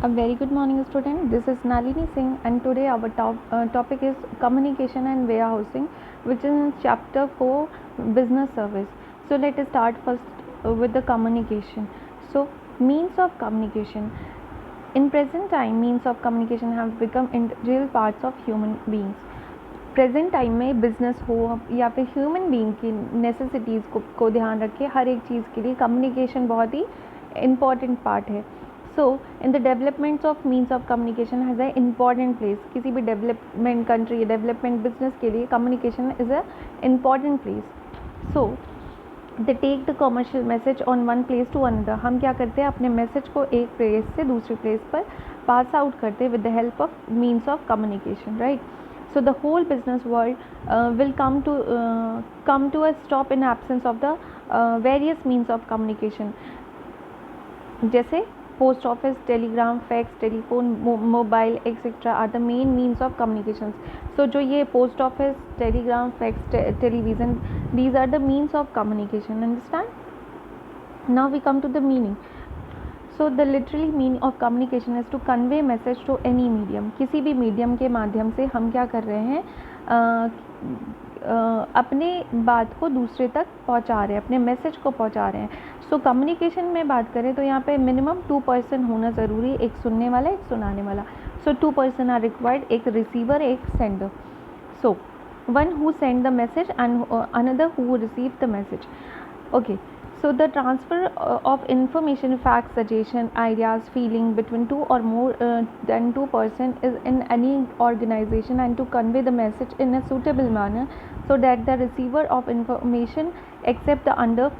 A very good morning, student. This is Nalini Singh, and today our topic is communication and warehousing, which is in chapter 4, business service. So let us start first with the communication. So means of communication. In present time, means of communication have become integral parts of human beings. Present time में business हो या फिर human being की necessities को ध्यान रखे हर एक चीज़ के लिए कम्युनिकेशन बहुत ही इम्पॉर्टेंट पार्ट है. So in the developments of means of communication has a important place. किसी भी डेवलपमेंट कंट्री डेवलपमेंट बिजनेस के लिए communication is a important place. So they take the commercial message on one place to another. हम क्या करते हैं, अपने message को एक प्लेस से दूसरे प्लेस पर पास आउट करते हैं with the help of means of communication, right. So the whole business world will come to a stop in absence of the various means of communication. जैसे post office, telegram, fax, telephone, mobile etcetera are the main means of communication. So जो ये post office, telegram, fax, television, these are the means of communication. Understand? Now we come to the meaning. So the literally meaning of communication is to convey message to any medium. किसी भी medium के माध्यम से हम क्या कर रहे हैं, अपने बात को दूसरे तक पहुंचा रहे हैं, अपने मैसेज को पहुंचा रहे हैं. सो कम्युनिकेशन में बात करें तो यहाँ पे मिनिमम 2 पर्सन होना ज़रूरी है, एक सुनने वाला, एक सुनाने वाला. सो 2 पर्सन आर रिक्वायर्ड, एक रिसीवर, एक sender. So one who send the message and another who receive the message. Okay. So the transfer of information, facts, suggestion, ideas, feeling between 2 or more than 2 person is in any organization, and to convey the message in a suitable manner so that the receiver of information accept the under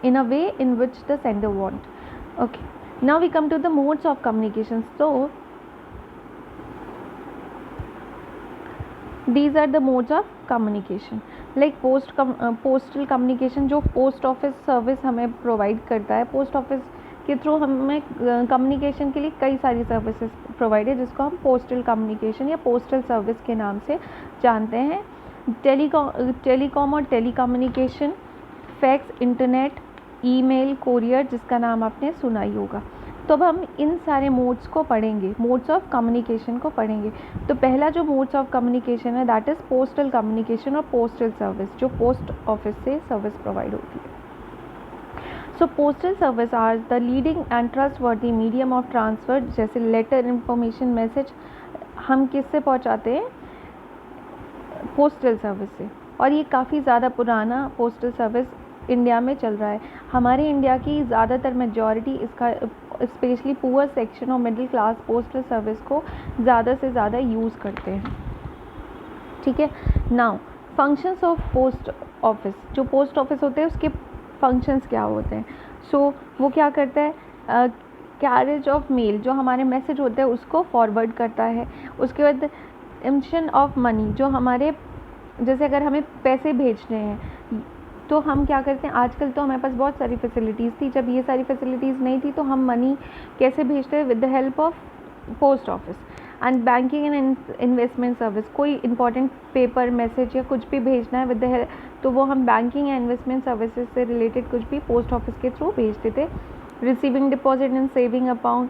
in a way in which the sender want. Okay. Now we come to the modes of communication. So these are the modes of communication. Like postal communication जो post office service हमें provide करता है. Post office के through हमें communication के लिए कई सारी सर्विसेज प्रोवाइड है, जिसको हम पोस्टल कम्युनिकेशन या पोस्टल सर्विस के नाम से जानते हैं. टेलीकॉम और telecommunication, fax, internet, email, courier, जिसका नाम आपने सुना ही होगा. तो अब हम इन सारे मोड्स को पढ़ेंगे, मोड्स ऑफ कम्युनिकेशन को पढ़ेंगे. तो पहला जो मोड्स ऑफ कम्युनिकेशन है दैट इज़ पोस्टल कम्युनिकेशन और पोस्टल सर्विस, जो पोस्ट ऑफिस से सर्विस प्रोवाइड होती है. So postal service are the leading and trustworthy medium of transfer. जैसे लेटर, इंफॉर्मेशन, मैसेज हम किससे पहुंचाते हैं, पोस्टल सर्विस से. और ये काफ़ी ज़्यादा पुराना पोस्टल सर्विस इंडिया में चल रहा है. हमारे इंडिया की ज़्यादातर मेजॉरिटी इसका स्पेशली पुअर सेक्शन और मिडिल क्लास पोस्टल सर्विस को ज़्यादा से ज़्यादा यूज़ करते हैं. ठीक है. Now functions of post office. जो पोस्ट ऑफिस होते हैं उसके फंक्शंस क्या होते हैं. सो वो क्या करता है, कैरेज ऑफ मेल, जो हमारे मैसेज होते हैं उसको फॉरवर्ड करता है. उसके बाद इमिशन ऑफ मनी, जो हमारे जैसे अगर हमें पैसे भेजने हैं तो हम क्या करते हैं, आजकल तो हमारे पास बहुत सारी फैसिलिटीज़ थी, जब ये सारी फैसिलिटीज़ नहीं थी तो हम मनी कैसे भेजते हैं, with the help of post office. And banking and investment service, कोई इंपॉर्टेंट पेपर, मैसेज या कुछ भी भेजना है विद द हेल्प, तो वो हम बैंकिंग एंड इन्वेस्टमेंट सर्विसेज से रिलेटेड कुछ भी पोस्ट ऑफिस के थ्रू भेजते थे. Receiving deposit and saving account,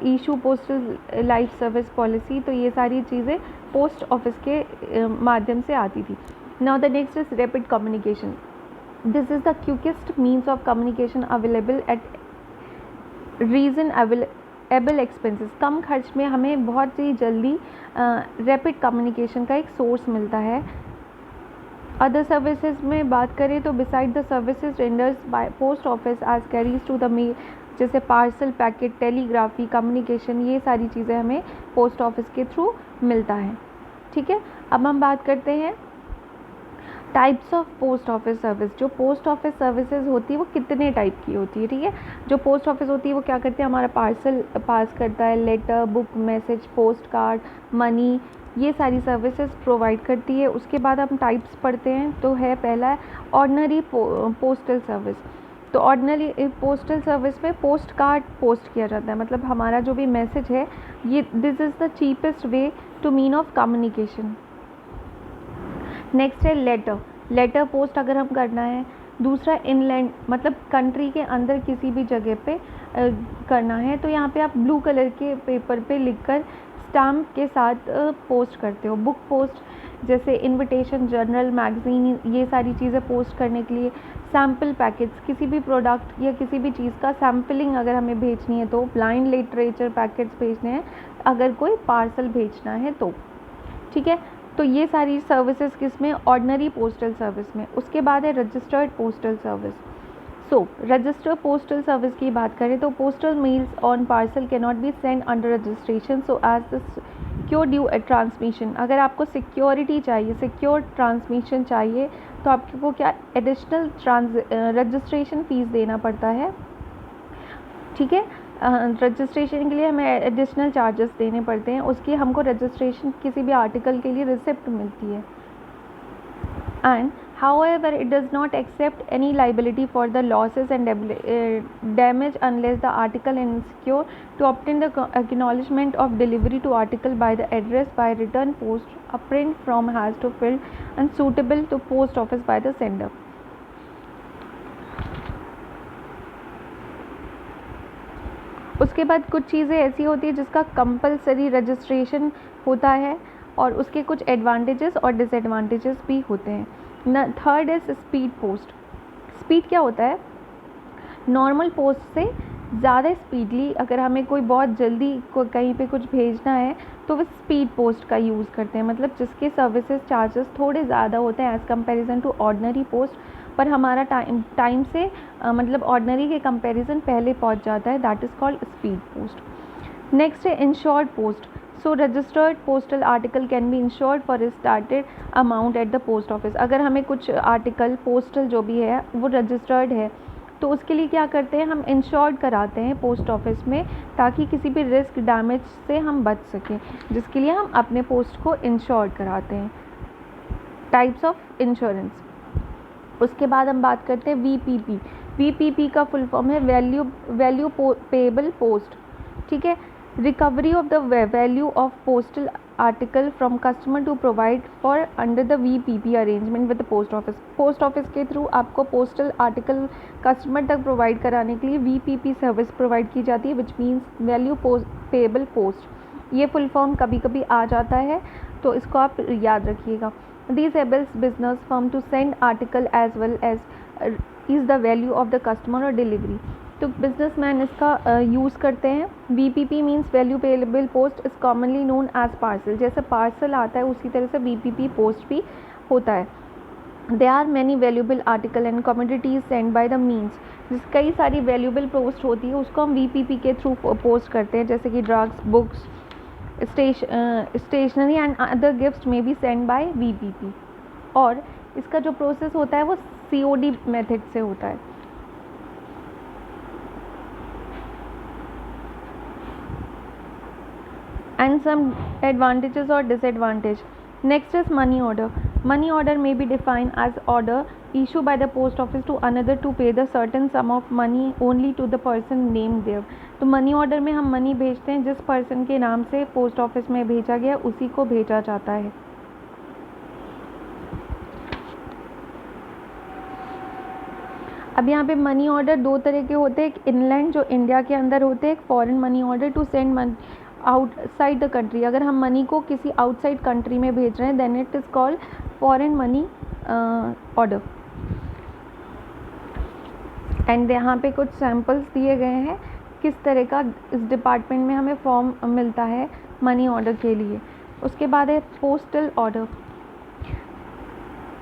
issue postal life service policy, तो ये सारी चीज़ें पोस्ट ऑफिस के माध्यम से आती थी. Now the next is rapid communication. This is the quickest means of communication available at reasonable expenses. कम खर्च में हमें बहुत ही जल्दी रैपिड कम्युनिकेशन का एक सोर्स मिलता है. अदर सर्विसेज में बात करें तो beside the services renders by post office as carries to the mail, जैसे पार्सल, पैकेट, टेलीग्राफी, कम्युनिकेशन, ये सारी चीज़ें हमें पोस्ट ऑफिस के थ्रू मिलता है. ठीक है. अब हम बात करते हैं types of post office service. जो पोस्ट ऑफिस सर्विसेज होती है वो कितने टाइप की होती है. ठीक है. जो पोस्ट ऑफिस होती है वो क्या करते हैं, हमारा पार्सल पास करता है, letter, book, message, postcard, money, ये सारी सर्विसेज प्रोवाइड करती है. उसके बाद हम टाइप्स पढ़ते हैं. तो है पहला ऑर्डिनरी पोस्टल सर्विस. तो ऑर्डिनरी पोस्टल सर्विस में पोस्ट कार्ड पोस्ट किया जाता है, मतलब हमारा जो भी मैसेज है ये this is the cheapest way to mean of communication. Next है लेटर पोस्ट अगर हम करना है. दूसरा इनलैंड, मतलब कंट्री के अंदर किसी भी जगह पे करना है तो यहाँ पे आप ब्लू कलर के पेपर पे लिखकर स्टाम्प के साथ पोस्ट करते हो। बुक पोस्ट जैसे इनविटेशन, जर्नल, मैगज़ीन, ये सारी चीज़ें पोस्ट करने के लिए। सैम्पल पैकेट्स, किसी भी प्रोडक्ट या किसी भी चीज़ का सैम्पलिंग अगर हमें भेजनी है तो। ब्लाइंड लिटरेचर पैकेट्स भेजने हैं अगर कोई पार्सल भेजना है तो, ठीक है। तो ये सारी सर्विसेज किस में? ऑर्डिनरी पोस्टल सर्विस में। उसके बाद है registered postal service. So registered postal service की बात करें तो postal mails on parcel can not be send under registration so as the secure due transmission. अगर आपको सिक्योरिटी चाहिए, सिक्योर ट्रांसमिशन चाहिए तो आपको क्या एडिशनल रजिस्ट्रेशन फ़ीस देना पड़ता है, ठीक है। रजिस्ट्रेशन के लिए हमें एडिशनल चार्जेस देने पड़ते हैं। उसकी हमको रजिस्ट्रेशन किसी भी आर्टिकल के लिए रिसिप्ट मिलती है। And however it does not accept any liability for the losses and damage unless the article is insecure. To obtain the acknowledgement of delivery to article by the address by return post, a print form has to fill and suitable to post office by the sender. उसके बाद कुछ चीज़ें ऐसी होती है जिसका compulsory registration होता है और उसके कुछ एडवांटेजेस और डिसएडवांटेजेस भी होते हैं। Third is speed post. Speed क्या होता है? नॉर्मल पोस्ट से ज़्यादा स्पीडली अगर हमें कोई बहुत जल्दी कहीं पे कुछ भेजना है तो वो स्पीड पोस्ट का यूज़ करते हैं, मतलब जिसके सर्विसेज चार्जेस थोड़े ज़्यादा होते हैं as comparison to ordinary post, पर हमारा टाइम से मतलब ऑर्डिनरी के कंपैरिजन पहले पहुंच जाता है। That is called speed post. Next है insured post. So registered postal article can be insured for started amount at the post office. अगर हमें कुछ आर्टिकल पोस्टल जो भी है वो रजिस्टर्ड है तो उसके लिए क्या करते हैं, हम इंश्योर्ड कराते हैं पोस्ट ऑफिस में ताकि किसी भी रिस्क डैमेज से हम बच सकें, जिसके लिए हम अपने पोस्ट को इंश्योर्ड कराते हैं। Types of insurance. उसके बाद हम बात करते हैं वीपीपी। वीपीपी का फुल फॉर्म है वैल्यू पेएबल पोस्ट, ठीक है। Recovery of the value of postal article from customer to provide for under the VPP arrangement with the post office. Post office के थ्रू आपको पोस्टल आर्टिकल कस्टमर तक provide कराने के लिए VPP service provide की जाती है, which means value payable post. ये फुल फॉर्म कभी कभी आ जाता है तो इसको आप याद रखिएगा। These enables business firm to send article as well as is the value of the customer or delivery. तो बिजनेसमैन इसका यूज़ करते हैं। VPP means value payable post is commonly known as parcel. जैसे पार्सल आता है उसी तरह से VPP पोस्ट भी होता है। There are many valuable article and commodities sent by the means। जिस कई सारी वैल्यूबल पोस्ट होती है उसको हम VPP के थ्रू पोस्ट करते हैं, जैसे कि drugs, books, stationery and other gifts में बी सेंड बाय VPP। और इसका जो प्रोसेस होता है वो COD मेथड से होता है। एंड सम एडवांटेजेस और disadvantage. Next is money order. Money order may be defined as order issued by the post office to another to pay the certain sum of money only to the person named there। तो money order में हम money भेजते हैं, जिस person के नाम से post office में भेजा गया उसी को भेजा जाता है। अब यहाँ पे मनी ऑर्डर दो तरह के होते हैं, एक इनलैंड जो इंडिया के अंदर होते हैं, एक foreign money order to send money outside the country. अगर हम मनी को किसी आउटसाइड कंट्री में भेज रहे हैं then it is called foreign money order. And यहाँ पे कुछ सैम्पल्स दिए गए हैं किस तरह का इस डिपार्टमेंट में हमें फॉर्म मिलता है मनी ऑर्डर के लिए। उसके बाद है postal order.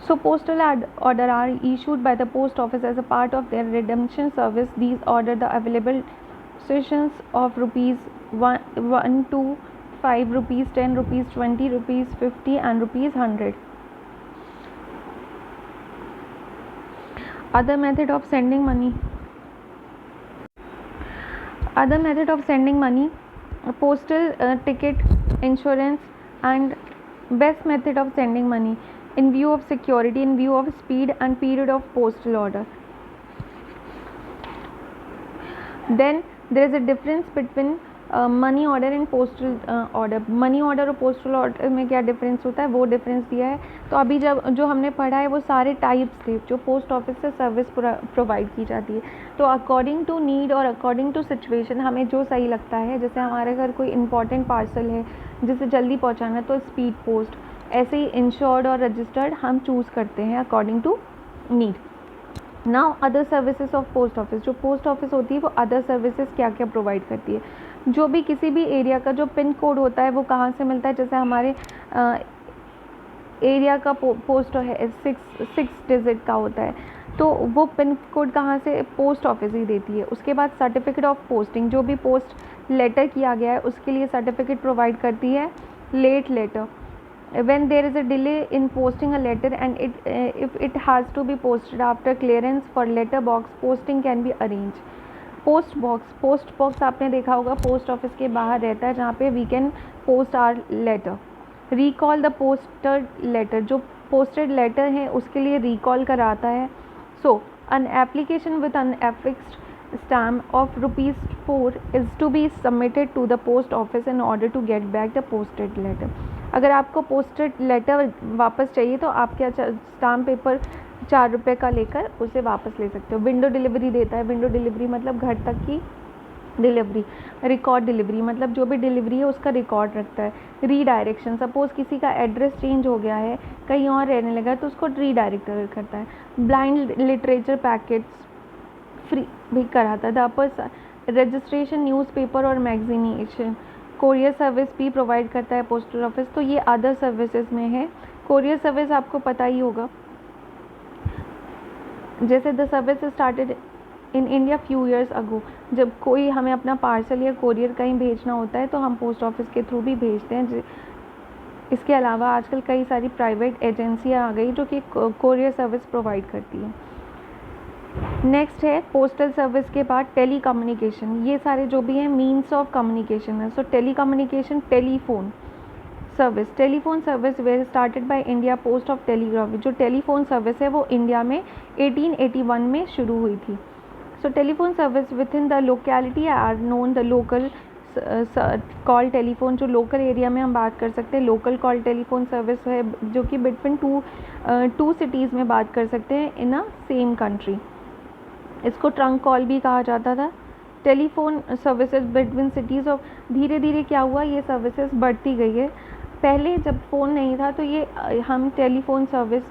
So postal order are issued by the post office as a part of their redemption service. These order the available sessions of rupees 1 to 5 rupees, 10 rupees, 20 rupees, 50 and rupees 100. Other method of sending money. Other method of sending money, postal ticket, insurance, and best method of sending money in view of security, in view of speed and period of postal order. Then there is a difference between money order and postal order, money order और postal order में क्या difference होता है वो difference दिया है। तो अभी जब जो हमने पढ़ा है वो सारे टाइप्स थे जो पोस्ट ऑफिस से सर्विस प्रोवाइड की जाती है। तो अकॉर्डिंग टू नीड और अकॉर्डिंग टू सिचुएशन हमें जो सही लगता है, जैसे हमारे घर कोई इंपॉर्टेंट पार्सल है जिसे जल्दी पहुंचाना है तो स्पीड पोस्ट, ऐसे ही इंश्योर्ड और रजिस्टर्ड हम चूज़ करते हैं according to need. Now other services of post office, जो पोस्ट ऑफिस होती है वो अदर सर्विसेज क्या क्या प्रोवाइड करती है। जो भी किसी भी एरिया का जो पिन कोड होता है वो कहाँ से मिलता है, जैसे हमारे एरिया का पोस्ट है 6 डिजिट का होता है, तो वो पिन कोड कहाँ से, पोस्ट ऑफिस ही देती है। उसके बाद सर्टिफिकेट ऑफ पोस्टिंग, जो भी पोस्ट लेटर किया गया है उसके लिए सर्टिफिकेट प्रोवाइड करती है late letter. When there is a delay in posting a letter and if it has to be posted after clearance for letter box, posting can be arranged. Post box आपने देखा होगा post office के बाहर रहता है जहाँ पे we can post are letter. Recall the posted letter, जो पोस्टेड लेटर है उसके लिए रिकॉल कराता है। सो an application with an affixed stamp of ₹4 is to be submitted to the post office in order to get back the posted letter. अगर आपको posted letter वापस चाहिए तो आप क्या स्टाम्प पेपर ₹4 का लेकर उसे वापस ले सकते हो। विंडो डिलीवरी देता है, विंडो डिलीवरी मतलब घर तक की डिलीवरी। रिकॉर्ड डिलीवरी मतलब जो भी डिलीवरी है उसका रिकॉर्ड रखता है। रीडायरेक्शन, सपोज़ किसी का एड्रेस चेंज हो गया है, कहीं और रहने लगा तो उसको रीडायरेक्ट करता है। ब्लाइंड लिटरेचर पैकेट्स फ्री भी कराता है। द रजिस्ट्रेशन न्यूज़पेपर और मैगजीनेशन, कोरियर सर्विस भी प्रोवाइड करता है पोस्टल ऑफिस। तो ये अदर सर्विसेज में है। कोरियर सर्विस आपको पता ही होगा, जैसे the service started in India few years ago. जब कोई हमें अपना पार्सल या कोरियर कहीं भेजना होता है तो हम पोस्ट ऑफिस के थ्रू भी भेजते हैं। इसके अलावा आजकल कई सारी प्राइवेट एजेंसियां आ गई जो कि कोरियर सर्विस प्रोवाइड करती है। नेक्स्ट है पोस्टल सर्विस के बाद टेली कम्युनिकेशन। ये सारे जो भी हैं मीन्स ऑफ कम्युनिकेशन है। So telecommunication, telephone service were started by India post of telegraph. जो टेलीफोन सर्विस है वो इंडिया में 1881 में शुरू हुई थी। So telephone service within the locality are known the local call telephone. जो लोकल एरिया में हम बात कर सकते हैं लोकल कॉल टेलीफोन सर्विस है, जो कि बिटवीन टू सिटीज़ में बात कर सकते हैं इन अ सेम कंट्री। इसको ट्रंक कॉल भी कहा जाता था। Telephone services between cities of, धीरे धीरे क्या हुआ ये सर्विसेज बढ़ती गई है। पहले जब फ़ोन नहीं था तो ये हम टेलीफोन सर्विस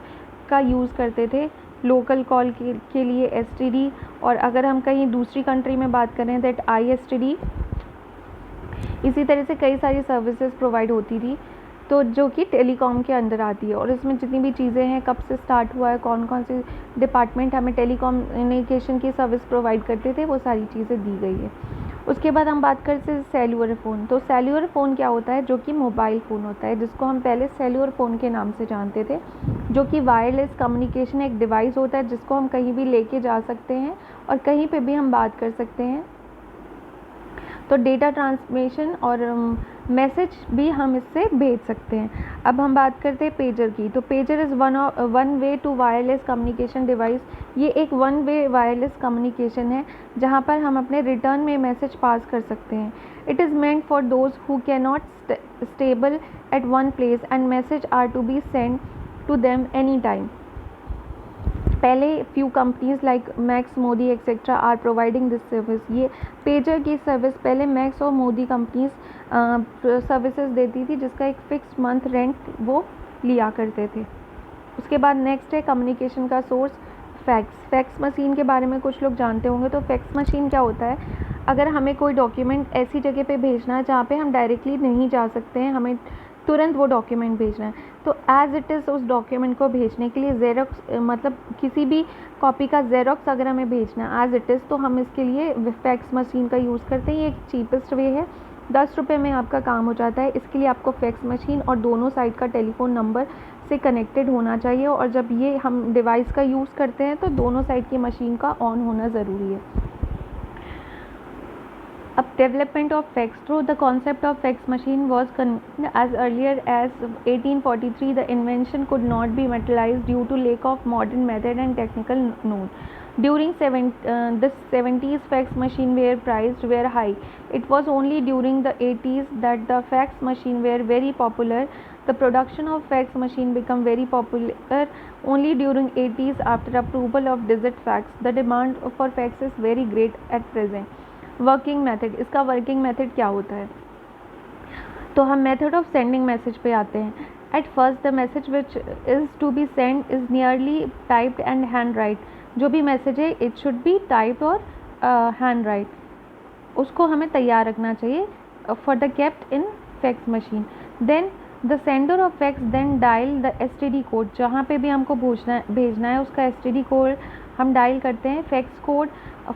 का यूज़ करते थे लोकल कॉल के लिए STD, और अगर हम कहीं दूसरी कंट्री में बात करें दैट ISTD। इसी तरह से कई सारी सर्विसेज प्रोवाइड होती थी तो जो कि टेलीकॉम के अंदर आती है। और इसमें जितनी भी चीज़ें हैं, कब से स्टार्ट हुआ है, कौन कौन से डिपार्टमेंट हमें टेलीकम्युनिकेशन की सर्विस प्रोवाइड करते थे, वो सारी चीज़ें दी गई है। उसके बाद हम बात करते हैं सेल्युलर फ़ोन। तो सेल्युलर फ़ोन क्या होता है, जो कि मोबाइल फ़ोन होता है, जिसको हम पहले सेल्युलर फ़ोन के नाम से जानते थे, जो कि वायरलेस कम्युनिकेशन एक डिवाइस होता है जिसको हम कहीं भी लेके जा सकते हैं और कहीं पे भी हम बात कर सकते हैं। तो डेटा ट्रांसमिशन और मैसेज भी हम इससे भेज सकते हैं। अब हम बात करते हैं पेजर की। तो pager is one way to wireless communication device. ये एक वन वे वायरलेस कम्युनिकेशन है जहाँ पर हम अपने रिटर्न में मैसेज पास कर सकते हैं। It is meant for those who can not stable at one place and message are to be send to them any time. पहले few companies like Max, Modi etcetera are providing this service. ये pager की service पहले Max और Modi companies services देती थी, जिसका एक fix month rent वो लिया करते थे। उसके बाद नेक्स्ट है कम्युनिकेशन का सोर्स, फैक्स मशीन के बारे में कुछ लोग जानते होंगे। तो फैक्स मशीन क्या होता है, अगर हमें कोई डॉक्यूमेंट ऐसी जगह पे भेजना है जहाँ पे हम डायरेक्टली नहीं जा सकते हैं, हमें तुरंत वो डॉक्यूमेंट भेजना है, तो एज़ इट इज़ उस डॉक्यूमेंट को भेजने के लिए ज़ेरोक्स, मतलब किसी भी कॉपी का ज़ेरोक्स अगर हमें भेजना है एज़ इट इज़, तो हम इसके लिए फैक्स मशीन का यूज़ करते हैं। ये एक चीपेस्ट वे है, ₹10 में आपका काम हो जाता है। इसके लिए आपको फैक्स मशीन और दोनों साइड का टेलीफोन नंबर से कनेक्टेड होना चाहिए, और जब ये हम डिवाइस का यूज़ करते हैं तो दोनों साइड की मशीन का ऑन होना ज़रूरी है। अब development of fax through the concept of fax machine was as earlier as 1843 the invention could not be materialized due to lack of modern method and technical knowledge। During the 70s, fax machine were priced were high. It was only during the 80s that the fax machine were very popular. The production of fax machine became very popular only during 80s after approval of digit fax. The demand for fax is very great at present. Working method, इसका working method क्या होता है? तो हम method of sending message पे आते हैं. At first the message which is to be sent is nearly typed and handwrite. जो भी मैसेज है इट शुड बी टाइप और हैंड राइट, उसको हमें तैयार रखना चाहिए for the kept in fax machine. Then the sender of fax then dial the STD code, जहाँ पे भी हमको भेजना है उसका STD कोड हम डायल करते हैं. Fax code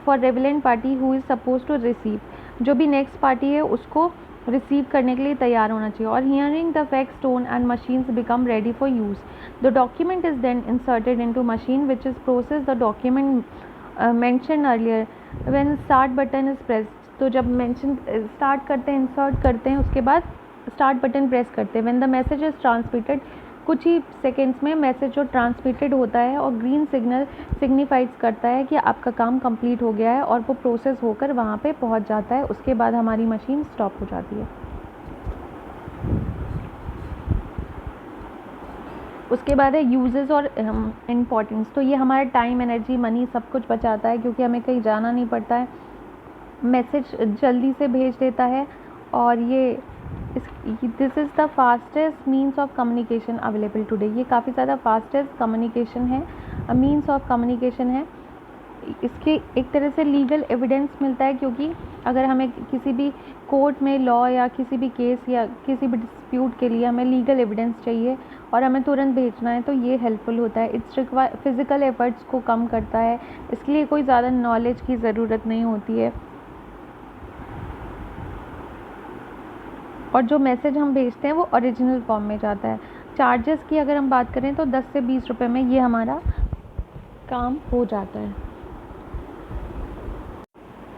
for relevant party who is suppose to receive, जो भी नेक्स्ट पार्टी है उसको रिसीव करने के लिए तैयार होना चाहिए. और hearing the fax tone and machines become ready for use. The document is then inserted into machine which is process the document mentioned earlier when start button is pressed. तो जब mention start करते हैं, insert करते हैं, उसके बाद start button press करते हैं. When the message is transmitted, कुछ ही सेकेंड्स में मैसेज जो ट्रांसमिटेड होता है और ग्रीन सिग्नल सिग्निफाइज करता है कि आपका काम कंप्लीट हो गया है और वो प्रोसेस होकर वहाँ पे पहुँच जाता है. उसके बाद हमारी मशीन स्टॉप हो जाती है. उसके बाद है यूजेस और इम्पोर्टेंस. तो ये हमारा टाइम, एनर्जी, मनी सब कुछ बचाता है क्योंकि हमें कहीं जाना नहीं पड़ता है. मैसेज जल्दी से भेज देता है और ये this is the fastest means of communication available today. ये काफ़ी ज़्यादा फास्टेस्ट कम्युनिकेशन है, मीन्स ऑफ कम्युनिकेशन है. इसके एक तरह से लीगल एविडेंस मिलता है क्योंकि अगर हमें किसी भी कोर्ट में लॉ या किसी भी केस या किसी भी डिस्प्यूट के लिए हमें लीगल एविडेंस चाहिए और हमें तुरंत भेजना है तो ये हेल्पफुल होता है. इट्स फिज़िकल एफर्ट्स को कम करता है, इसके लिए कोई ज़्यादा नॉलेज की ज़रूरत नहीं होती है. और जो मैसेज हम भेजते हैं वो ओरिजिनल फॉर्म में जाता है. चार्जेस की अगर हम बात करें तो 10 से 20 रुपये में ये हमारा काम हो जाता है.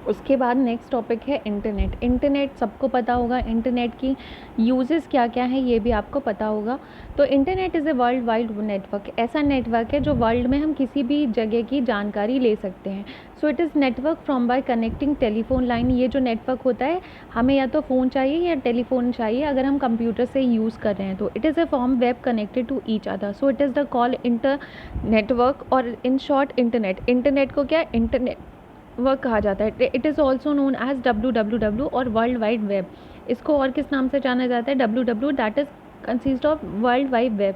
उसके बाद नेक्स्ट टॉपिक है इंटरनेट. इंटरनेट सबको पता होगा, इंटरनेट की यूजेस क्या क्या हैं ये भी आपको पता होगा. तो internet is a world wide network. ऐसा नेटवर्क है जो वर्ल्ड में हम किसी भी जगह की जानकारी ले सकते हैं. सो it is network from by connecting telephone line. ये जो नेटवर्क होता है हमें या तो फ़ोन चाहिए या टेलीफोन चाहिए अगर हम कंप्यूटर से यूज़ कर रहे हैं तो. It is a form web connected to each other. So it is the call inter network और इन शॉर्ट इंटरनेट. इंटरनेट को क्या इंटरनेट वर्क कहा जाता है. It is also known as WWW और वर्ल्ड वाइड वेब. इसको और किस नाम से जाना जाता है? WWW, that is consist of world wide web.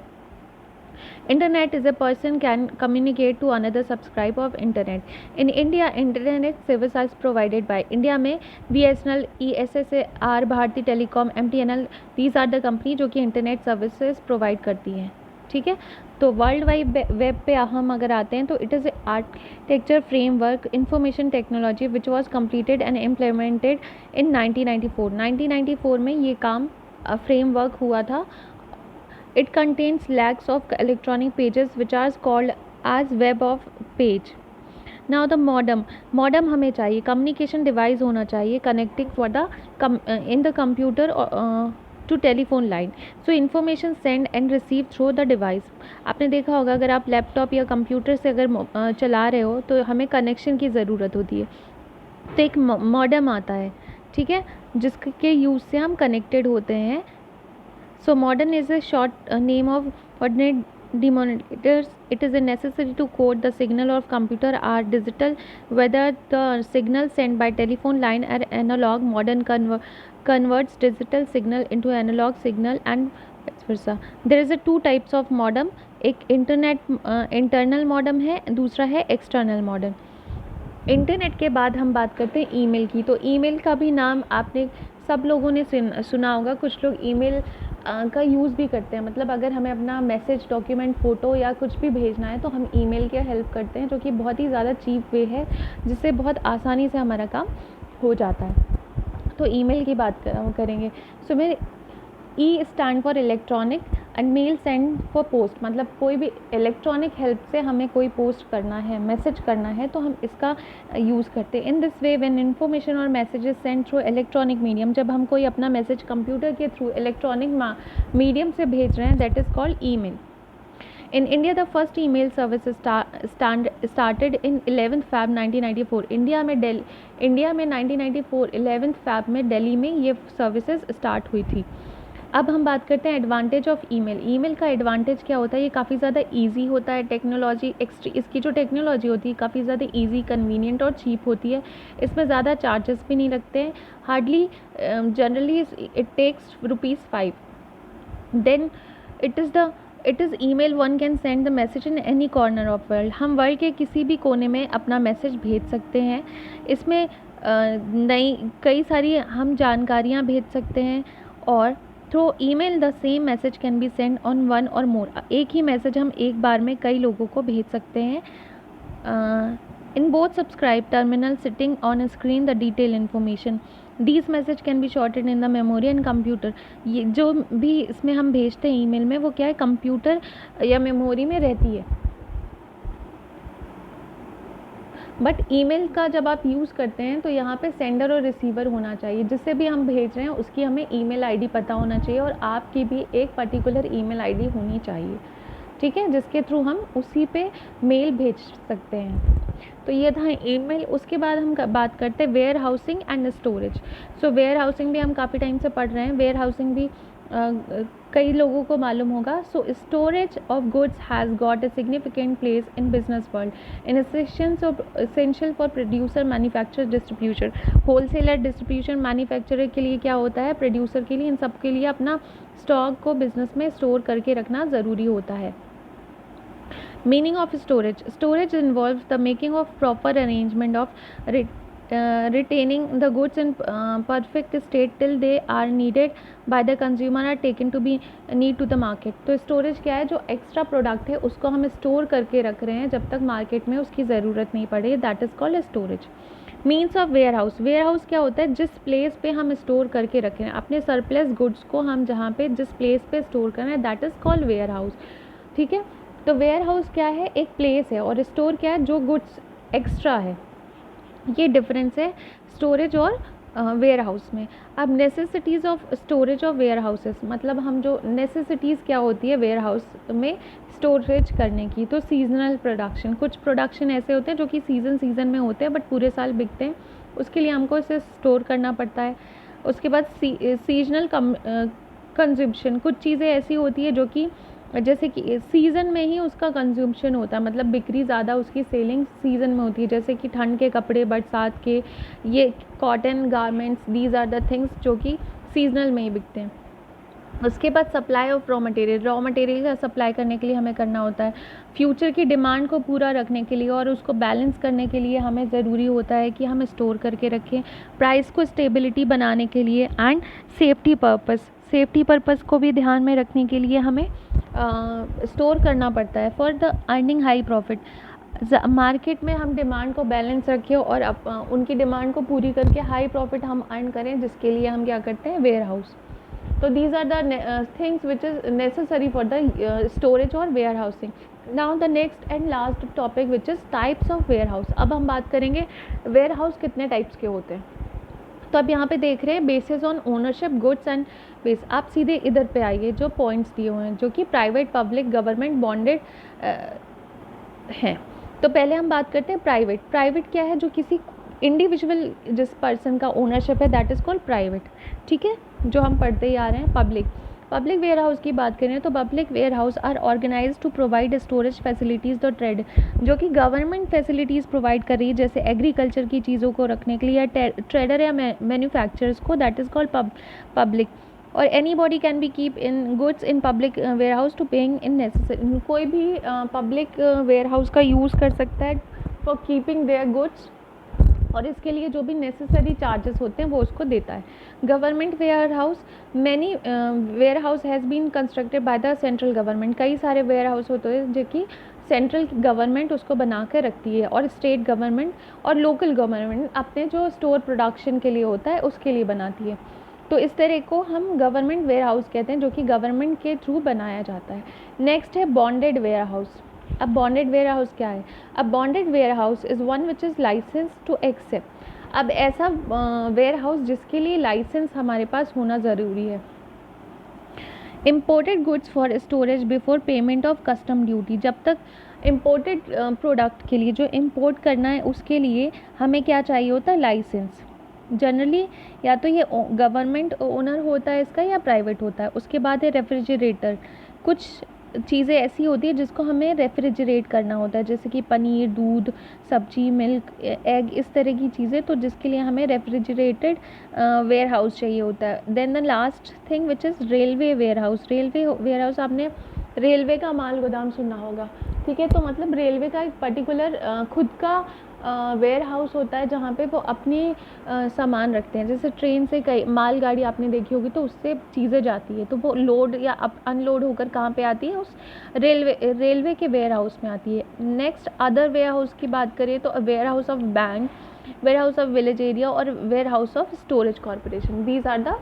Internet is a person can communicate to another subscribe of internet. In India internet services provided by. India में BSNL, ESSAR, Bharti telecom, MTNL, these are the company जो कि internet services provide करती हैं. ठीक है. तो world wide web पे हम अगर आते हैं तो it is architecture framework information technology which was completed and implemented in 1994. 1994 में ये काम फ्रेमवर्क हुआ था. It contains lakhs of electronic pages which are called as web of page. Now the modem हमें चाहिए, कम्युनिकेशन डिवाइस होना चाहिए connecting for the in the computer to telephone line. So information send and receive through the device. आपने देखा होगा अगर आप laptop या कंप्यूटर से अगर चला रहे हो तो हमें कनेक्शन की ज़रूरत होती है. तो एक मॉडम आता है, ठीक है, जिसके यूज़ से हम कनेक्टेड होते हैं. So modem is a short name of coordinate demonstrators. It is necessary to code the signal of computer or digital, whether the signal sent by telephone line or analog. Modern converts digital signal into analog signal and vice versa. There is a two types of modem. एक internal modem है, दूसरा है external modem. Internet के बाद हम बात करते हैं ईमेल की. तो ईमेल का भी नाम आपने सब लोगों ने सुना होगा. कुछ लोग ईमेल का यूज़ भी करते हैं. मतलब अगर हमें अपना मैसेज, डॉक्यूमेंट, फ़ोटो या कुछ भी भेजना है तो हम ईमेल की हेल्प करते हैं, जो कि बहुत ही ज़्यादा चीप वे है जिससे बहुत आसानी से हमारा काम हो जाता है. तो ईमेल की बात करेंगे. सो मेरे E stand for electronic and mail send for post. मतलब कोई भी इलेक्ट्रॉनिक हेल्प से हमें कोई पोस्ट करना है, मैसेज करना है तो हम इसका यूज़ करते हैं. In this way when information और messages send through electronic medium, जब हम कोई अपना मैसेज कंप्यूटर के थ्रू इलेक्ट्रॉनिक मीडियम से भेज रहे हैं, that is called email. In India, the first email service started in 11th Feb 1994. India में 1994 11th Feb में दिल्ली में ये सर्विसेज स्टार्ट हुई थी। अब हम बात करते हैं एडवांटेज ऑफ ईमेल। ईमेल का एडवांटेज क्या होता है, ये काफ़ी ज़्यादा इजी होता है। टेक्नोलॉजी इसकी जो टेक्नोलॉजी होती है काफ़ी ज़्यादा इजी, कन्वीनियंट और चीप होती है। इसमें ज़्यादा चार्जेस भी नहीं लगते हैं, hardly generally it takes ₹5। Then it is email one can send the message in any corner of world. हम वर्ल्ड के किसी भी कोने में अपना मैसेज भेज सकते हैं। इसमें नई कई सारी हम जानकारियाँ भेज सकते हैं। और through email the same message can be send on one और मोर। एक ही मैसेज हम एक बार में कई लोगों को भेज सकते हैं। In both subscribe terminal sitting on screen the detail information, these message can be shorted in the memory and computer. ये जो भी इसमें हम भेजते हैं ईमेल में, वो क्या है, कंप्यूटर या मेमोरी में रहती है। बट ईमेल का जब आप यूज़ करते हैं तो यहाँ पे सेंडर और रिसीवर होना चाहिए। जिससे भी हम भेज रहे हैं उसकी हमें ईमेल आईडी पता होना चाहिए, और आपकी भी एक पर्टिकुलर ईमेल आईडी होनी चाहिए, ठीक है, जिसके थ्रू हम उसी पे मेल भेज सकते हैं। तो ये था ईमेल। उसके बाद हम बात करते हैं warehousing and storage. So warehousing भी हम काफ़ी टाइम से पढ़ रहे हैं, वेयर हाउसिंग भी कई लोगों को मालूम होगा। So storage of goods has got a significant place in business world in essential for producer, manufacturer, distributor. Wholesaler, distribution, manufacturer के लिए क्या होता है, प्रोड्यूसर के लिए, इन सब के लिए अपना स्टॉक को बिजनेस में स्टोर करके रखना ज़रूरी होता है। Meaning of storage. Storage involves the making of proper arrangement of retaining the goods in perfect state till they are needed by the consumer or taken to be need to the market. तो storage क्या है, जो extra product है उसको हम store करके रख रहे हैं जब तक मार्केट में उसकी ज़रूरत नहीं पड़े, that is called storage. Means of warehouse. Warehouse क्या होता है, जिस प्लेस पे हम स्टोर करके रखें अपने सरप्लस गुड्स को, हम जहाँ पे जिस प्लेस पे स्टोर कर रहे हैं, that is called warehouse, ठीक है। तो वेयर हाउस क्या है, एक प्लेस है, और स्टोर क्या है, जो गुड्स एक्स्ट्रा है। ये डिफरेंस है स्टोरेज और वेयर हाउस में। अब necessities of storage of warehouses, मतलब हम जो नेसेसिटीज़ क्या होती है वेयर हाउस में स्टोरेज करने की, तो सीजनल प्रोडक्शन, कुछ प्रोडक्शन ऐसे होते हैं जो कि सीज़न में होते हैं बट पूरे साल बिकते हैं, उसके लिए हमको इसे स्टोर करना पड़ता है। उसके बाद सीजनल कंजम्पशन, कुछ चीज़ें ऐसी होती है जो कि जैसे कि सीज़न में ही उसका कंज्यूम्शन होता है, मतलब बिक्री ज़्यादा, उसकी सेलिंग सीज़न में होती है, जैसे कि ठंड के कपड़े, बरसात के, ये cotton garments, these are the things जो कि सीजनल में ही बिकते हैं। उसके बाद सप्लाई ऑफ रॉ मटेरियल का सप्लाई करने के लिए हमें करना होता है। फ्यूचर की डिमांड को पूरा रखने के लिए और उसको बैलेंस करने के लिए हमें ज़रूरी होता है कि हम स्टोर करके रखें। प्राइस को स्टेबिलिटी बनाने के लिए एंड सेफ्टी पर्पस को भी ध्यान में रखने के लिए हमें स्टोर करना पड़ता है। For the earning high profit, market में हम डिमांड को बैलेंस रखें और उनकी डिमांड को पूरी करके हाई प्रॉफिट हम अर्न करें, जिसके लिए हम क्या करते हैं, वेयर हाउस। तो these are the things which is necessary for the storage और warehousing. Now the next and last topic which is types of warehouse. अब हम बात करेंगे वेयर हाउस कितने टाइप्स के होते हैं। तो अब यहाँ पे देख रहे हैं basis on ownership, goods and base. आप सीधे इधर पे आइए, जो पॉइंट्स दिए हुए हैं, जो कि प्राइवेट, पब्लिक, गवर्नमेंट, बॉन्डेड हैं। तो पहले हम बात करते हैं प्राइवेट क्या है, जो किसी इंडिविजुअल जिस पर्सन का ओनरशिप है, दैट इज़ कॉल्ड प्राइवेट, ठीक है, जो हम पढ़ते ही आ रहे हैं। पब्लिक वेयर हाउस की बात करें तो public warehouse are organise to provide storage facilities the trade, जो कि गवर्नमेंट फैसिलिटीज़ प्रोवाइड कर रही है, जैसे एग्रीकल्चर की चीज़ों को रखने के लिए, या ट्रेडर या मैन्युफैक्चरर्स को, दैट इज़ कॉल्ड पब्लिक। और anybody can be keep in goods in public warehouse to paying in necessary, कोई भी पब्लिक वेयर हाउस का यूज़ कर सकता है फॉर कीपिंग देयर गुड्स, और इसके लिए जो भी नेसेसरी चार्जेस होते हैं वो उसको देता है। Government warehouse, many warehouse has been constructed by the central government, कई सारे वेयर हाउस होते हैं जो कि सेंट्रल गवर्नमेंट उसको बना कर रखती है, और स्टेट गवर्नमेंट और लोकल गवर्नमेंट अपने जो स्टोर प्रोडक्शन के लिए होता है उसके लिए बनाती है। तो इस तरह को हम गवर्नमेंट वेयर हाउस कहते हैं, जो कि गवर्नमेंट के थ्रू बनाया जाता है। नेक्स्ट है बॉन्डेड वेयर हाउस। अब बॉन्डेड वेयर हाउस क्या है? अब bonded warehouse is one which is licence to accept. अब ऐसा वेयर हाउस जिसके लिए लाइसेंस हमारे पास होना ज़रूरी है। Imported goods for storage before payment of custom duty, जब तक इम्पोर्टेड प्रोडक्ट के लिए जो इम्पोर्ट करना है उसके लिए हमें क्या चाहिए होता है, लाइसेंस। जनरली या तो ये गवर्नमेंट ओनर होता है इसका या प्राइवेट होता है। उसके बाद है रेफ्रिजरेटर, कुछ चीज़ें ऐसी होती है जिसको हमें रेफ्रिजरेट करना होता है, जैसे कि पनीर, दूध, सब्जी, मिल्क, एग, इस तरह की चीज़ें, तो जिसके लिए हमें रेफ्रिजरेटेड वेयर हाउस चाहिए होता है। Then the last thing which is railway warehouse. Railway warehouse, आपने रेलवे का माल गोदाम सुना होगा, ठीक है, तो मतलब रेलवे का एक पर्टिकुलर खुद का वेयर हाउस होता है जहाँ पे वो अपनी सामान रखते हैं। जैसे ट्रेन से कई मालगाड़ी आपने देखी होगी तो उससे चीज़ें जाती है, तो वो लोड या अनलोड होकर कहाँ पे आती है, उस रेलवे के वेयर हाउस में आती है। नेक्स्ट अदर वेयर हाउस की बात करें तो warehouse of bank, warehouse of village area और warehouse of storage corporation, these are the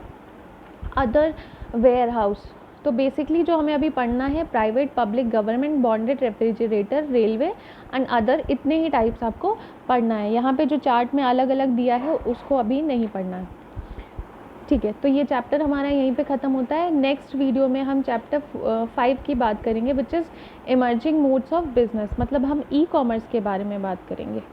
other warehouse. तो बेसिकली जो हमें अभी पढ़ना है, private, public, government, bonded, refrigerator, railway and other, इतने ही टाइप्स आपको पढ़ना है। यहाँ पे जो चार्ट में अलग अलग दिया है उसको अभी नहीं पढ़ना है, ठीक है। तो ये चैप्टर हमारा यहीं पे ख़त्म होता है। नेक्स्ट वीडियो में हम चैप्टर 5 की बात करेंगे which is emerging modes of business, मतलब हम ई कॉमर्स के बारे में बात करेंगे।